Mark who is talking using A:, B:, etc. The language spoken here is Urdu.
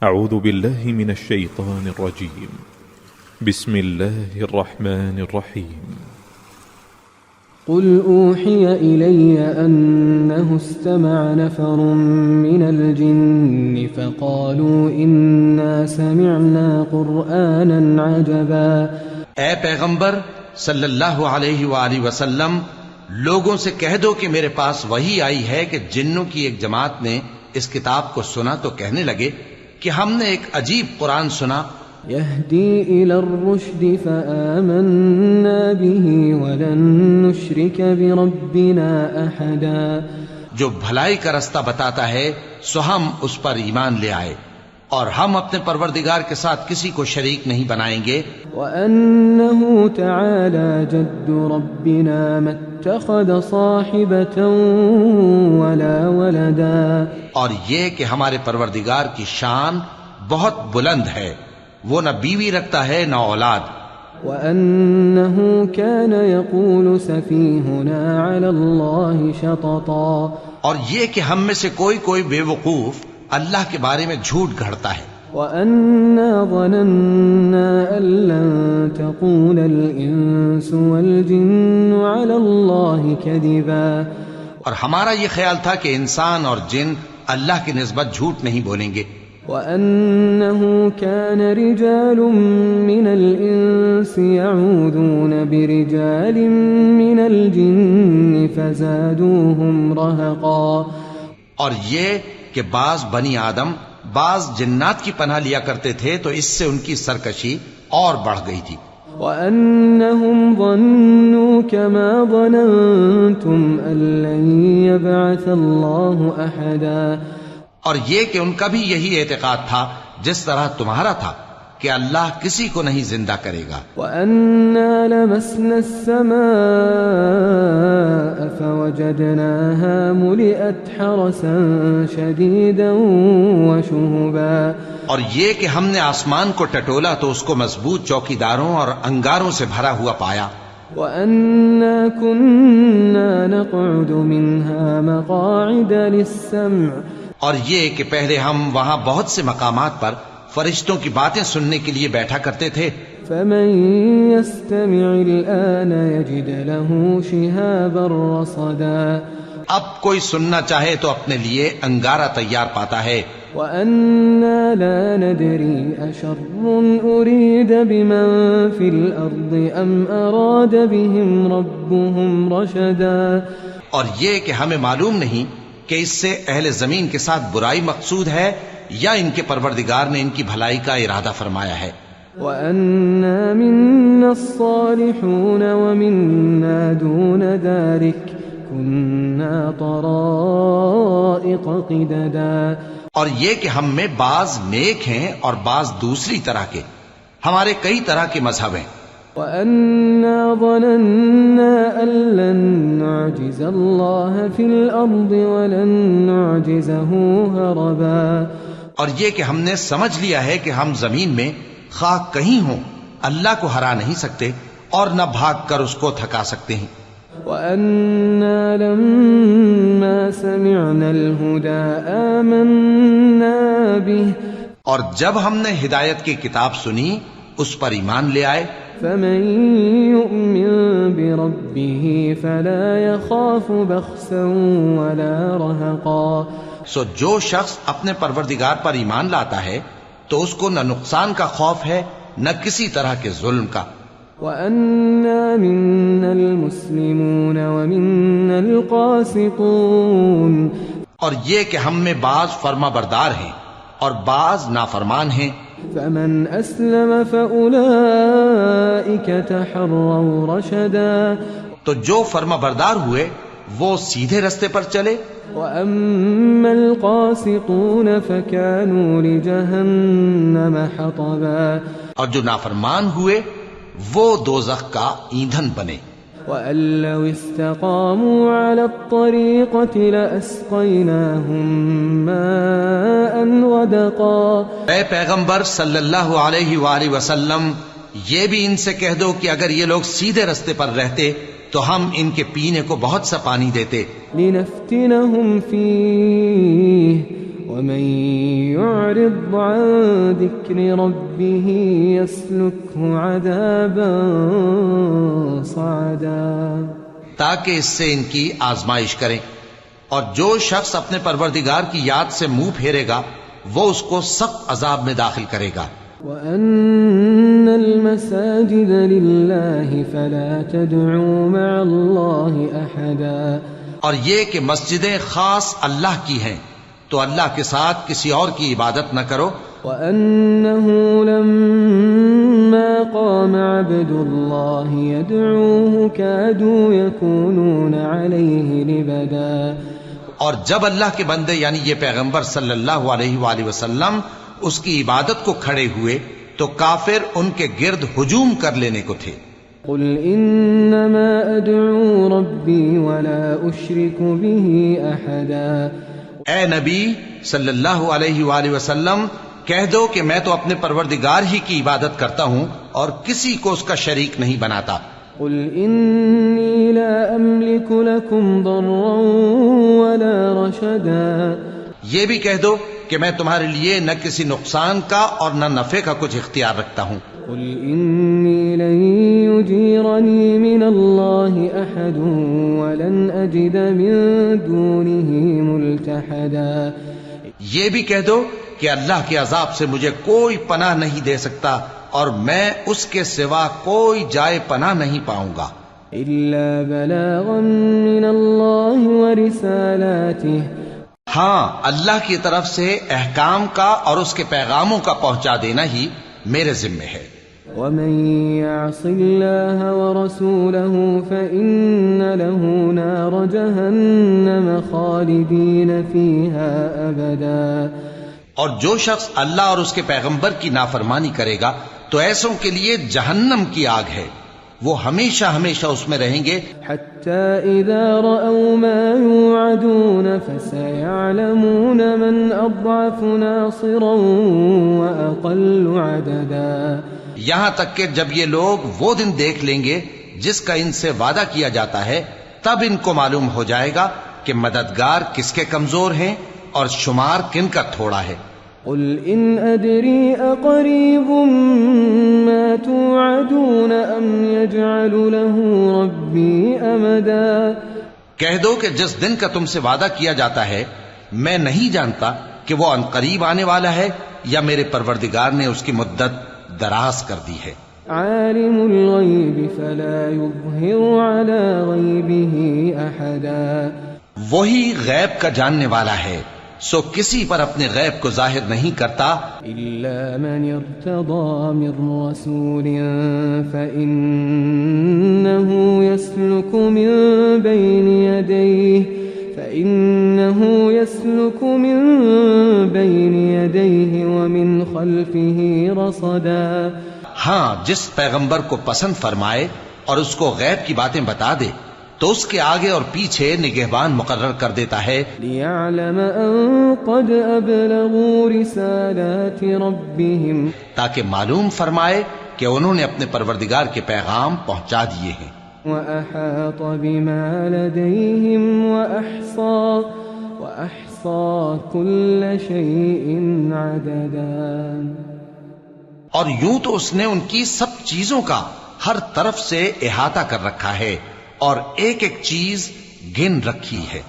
A: أعوذ بالله من الشيطان الرجيم. بسم الله الرحمن الرحيم.
B: قل أوحي إلي أنه استمع نفر من الجن فقالوا إنا سمعنا قرآنا عجبا.
C: اے پیغمبر صلی اللہ علیہ وآلہ وسلم، لوگوں سے کہہ دو کہ میرے پاس وحی آئی ہے کہ جنوں کی ایک جماعت نے اس کتاب کو سنا تو کہنے لگے کہ ہم نے ایک عجیب قرآن سنا،
B: يهدي إلى الرشد فآمنا به ولن نشرك بربنا أحدا.
C: جو بھلائی کا رستہ بتاتا ہے سو ہم اس پر ایمان لے آئے اور ہم اپنے پروردگار کے ساتھ کسی کو شریک نہیں بنائیں گے.
B: وأنه تعالى جد ربنا ما اتخذ صاحبة ولا ولدا.
C: اور یہ کہ ہمارے پروردگار کی شان بہت بلند ہے، وہ نہ بیوی رکھتا ہے نہ اولاد.
B: وأنه كان يقول سفيهنا على الله شططا.
C: اور یہ کہ ہم میں سے کوئی بے وقوف اللہ کے بارے میں جھوٹ گھڑتا ہے.
B: وَأَنَّا ظَنَنَّا أَن لَّن تَقُولَ الْإِنسُ وَالْجِنُّ عَلَى اللَّهِ كَذِبًا.
C: اور ہمارا یہ خیال تھا کہ انسان اور جن اللہ کی نسبت جھوٹ نہیں بولیں گے.
B: وَأَنَّهُ كَانَ رِجَالٌ مِّنَ الْإِنسِ يَعُوذُونَ بِرِجَالٍ مِّنَ الْجِنِّ فَزَادُوهُمْ رَهَقًا. اور یہ کہ بعض بنی آدم بعض جنات کی پناہ لیا کرتے تھے تو اس سے ان کی سرکشی اور بڑھ گئی تھی. وَأَنَّهُمْ ظَنُّوا كَمَا ظَنَنْتُمْ أَن لَّن يَبْعَثَ اللَّهُ أَحَدًا.
C: اور یہ کہ ان کا بھی یہی اعتقاد تھا جس طرح تمہارا تھا کہ اللہ کسی کو نہیں زندہ کرے گا.
B: وَأَنَّا لَمَسْنَا السَّمَاءَ فَوَجَدْنَاهَا مُلِئَتْ حَرَسًا شَدِيدًا وَشُهُبًا.
C: اور یہ کہ ہم نے آسمان کو ٹٹولا تو اس کو مضبوط چوکیداروں اور انگاروں سے بھرا ہوا پایا.
B: وَأَنَّا كُنَّا نَقْعُدُ مِنْهَا مَقَاعِدَ لِلسَّمْعِ.
C: اور یہ کہ پہلے ہم وہاں بہت سے مقامات پر فرشتوں کی باتیں سننے کے لیے بیٹھا کرتے تھے.
B: فَمَن يَسْتَمِعِ الْآنَ يَجِدْ لَهُ شِهَابًا رَّصَدًا.
C: اب کوئی سننا چاہے تو اپنے لیے انگارہ تیار پاتا ہے.
B: وَأَنَّا لَا نَدْرِي أَشَرٌّ أُرِيدَ بِمَن فِي الْأَرْضِ أَمْ أَرَادَ بِهِمْ رَبُّهُمْ رَشَدًا. اور یہ کہ ہمیں معلوم نہیں کہ اس سے اہل زمین کے ساتھ برائی مقصود ہے یا ان کے پروردگار نے ان کی بھلائی کا ارادہ فرمایا ہے. وَأَنَّا مِنَّا الصَّالِحُونَ وَمِنَّا دُونَ ذَلِكَ كُنَّا طَرَائِقَ قِدَدًا.
C: اور یہ کہ ہم میں بعض نیک ہیں اور بعض دوسری طرح کے، ہمارے کئی طرح کے مذہب ہیں.
B: وَأَنَّا ظَنَنَّا أَن لَّن نُّعْجِزَ اللَّهَ فِي الْأَرْضِ وَلَن نُّعْجِزَهُ هَرَبًا.
C: اور یہ کہ ہم نے سمجھ لیا ہے کہ ہم زمین میں خواہ کہیں ہوں اللہ کو ہرا نہیں سکتے اور نہ بھاگ کر اس کو تھکا سکتے ہیں.
B: وَأَنَّا لَمَّا سَمِعْنَا الْهُدَىٰ آمَنَّا بِهِ.
C: اور جب ہم نے ہدایت کی کتاب سنی اس پر ایمان لے آئے.
B: فَمَن يُؤْمِن بِرَبِّهِ فَلَا يَخَافُ بَخْسًا وَلَا رَهَقًا.
C: سو جو شخص اپنے پروردگار پر ایمان لاتا ہے تو اس کو نہ نقصان کا خوف ہے نہ کسی طرح کے ظلم کا.
B: وَأَنَّا مِنَّا الْمُسْلِمُونَ وَمِنَّا الْقَاسِطُونَ. اور
C: یہ کہ ہم میں بعض فرما بردار ہیں اور بعض نافرمان ہیں.
B: فَمَنْ أَسْلَمَ فَأُولَئِكَ تَحَرَّوْا رَشَدًا.
C: تو جو فرما بردار ہوئے وہ سیدھے رستے پر چلے.
B: وَأَمَّا الْقَاسِطُونَ فَكَانُوا لِجَهَنَّمَ حَطَبًا.
C: اور جو نافرمان ہوئے وہ دوزخ کا ایندھن بنے.
B: وَأَن لَّوْ اسْتَقَامُوا عَلَى الطَّرِيقَةِ لَأَسْقَيْنَاهُم مَّاءً غَدَقًا.
C: اے پیغمبر صلی اللہ علیہ وآلہ وسلم، یہ بھی ان سے کہہ دو کہ اگر یہ لوگ سیدھے رستے پر رہتے تو ہم ان کے پینے کو بہت سا پانی دیتے.
B: لِنَفْتِنَهُمْ فِيهِ ومن يعرض عن ذكر ربه يسلكه عذابا صعدا
C: تاکہ اس سے ان کی آزمائش کریں، اور جو شخص اپنے پروردگار کی یاد سے منہ پھیرے گا وہ اس کو سخت عذاب میں داخل کرے گا۔
B: وَأَنَّ الْمَسَاجِدَ لِلَّهِ فَلَا تَدْعُوا مَعَ اللَّهِ أَحَدًا،
C: اور یہ کہ مسجدیں خاص اللہ کی ہیں تو اللہ کے ساتھ کسی اور کی عبادت نہ کرو۔
B: وَأَنَّهُ لَمَّا قَامَ عَبْدُ اللَّهِ يَدْعُوهُ كَادُوا يَكُونُونَ عَلَيْهِ لِبَدًا،
C: اور جب اللہ کے بندے یعنی یہ پیغمبر صلی اللہ علیہ وآلہ وسلم اس کی عبادت کو کھڑے ہوئے تو کافر ان کے گرد ہجوم کر لینے کو تھے۔
B: قُلْ إِنَّمَا أَدْعُو رَبِّي وَلَا أُشْرِكُ بِهِ أَحَدًا،
C: اے نبی صلی اللہ علیہ وآلہ وسلم کہہ دو کہ میں تو اپنے پروردگار ہی کی عبادت کرتا ہوں اور کسی کو اس کا شریک نہیں بناتا۔
B: قُلْ إِنِّي لَا أَمْلِكُ لَكُمْ ضَرًّا وَلَا رَشَدًا،
C: یہ بھی کہہ دو کہ میں تمہارے لیے نہ کسی نقصان کا اور نہ نفع کا کچھ اختیار رکھتا ہوں۔
B: قُلْ إِنِّي لَن يُجِيرَنِي مِنَ اللَّهِ أَحَدٌ وَلَنْ أَجِدَ مِن دُونِهِ مُلْتَحَدًا،
C: یہ بھی کہہ دو کہ اللہ کے عذاب سے مجھے کوئی پناہ نہیں دے سکتا اور میں اس کے سوا کوئی جائے پناہ نہیں پاؤں گا۔
B: إِلَّا بَلَاغًا مِّنَ اللَّهِ وَرِسَالَاتِهِ،
C: ہاں اللہ کی طرف سے احکام کا اور اس کے پیغاموں کا پہنچا دینا ہی میرے ذمہ ہے۔
B: وَمَن يَعْصِ اللَّهَ وَرَسُولَهُ فَإِنَّ لَهُ نَارَ جَهَنَّمَ خَالِدِينَ فِيهَا أَبَدًا،
C: اور جو شخص اللہ اور اس کے پیغمبر کی نافرمانی کرے گا تو ایسوں کے لیے جہنم کی آگ ہے، وہ ہمیشہ ہمیشہ اس میں رہیں گے۔
B: حَتَّى إِذَا رَأَوْا مَا يُوعَدُونَ فَسَيَعْلَمُونَ مَنْ أَضْعَفُ نَاصِرًا وَأَقَلُّ عَدَدًا،
C: یہاں تک کہ جب یہ لوگ وہ دن دیکھ لیں گے جس کا ان سے وعدہ کیا جاتا ہے تب ان کو معلوم ہو جائے گا کہ مددگار کس کے کمزور ہیں اور شمار کن کا تھوڑا ہے۔
B: قُلْ إِنْ أَدْرِي أَقَرِيبٌ مَا تُوعَدُونَ أَمْ يَجْعَلُ لَهُ رَبِّي أَمَدًا،
C: کہہ دو کہ جس دن کا تم سے وعدہ کیا جاتا ہے میں نہیں جانتا کہ وہ عنقریب آنے والا ہے یا میرے پروردگار نے اس کی مدت دراز کر دی ہے۔
B: عَالِمُ الْغَيْبِ فَلَا يُظْهِرُ عَلَى غَيْبِهِ أَحَدًا،
C: وہی غیب کا جاننے والا ہے سو کسی پر اپنے غیب کو ظاہر نہیں کرتا
B: إِلَّا مَنِ ارْتَضَى مِن رَّسُولٍ فَإِنَّهُ يَسْلُكُ مِن بَيْنِ يَدَيْهِ وَمِنْ خَلْفِهِ رَصَدًا،
C: ہاں جس پیغمبر کو پسند فرمائے اور اس کو غیب کی باتیں بتا دے تو اس کے آگے اور پیچھے نگہبان مقرر کر دیتا ہے،
B: لِيَعْلَمَ أَن قَدْ أَبْلَغُوا رِسَالَاتِ رَبِّهِمْ،
C: تاکہ معلوم فرمائے کہ انہوں نے اپنے پروردگار کے پیغام پہنچا دیے ہیں۔
B: وَأَحَاطَ بِمَا لَدَيْهِمْ وَأَحْصَى كُلَّ شَيْءٍ عَدَدًا،
C: اور یوں تو اس نے ان کی سب چیزوں کا ہر طرف سے احاطہ کر رکھا ہے اور ایک ایک چیز گن رکھی ہے۔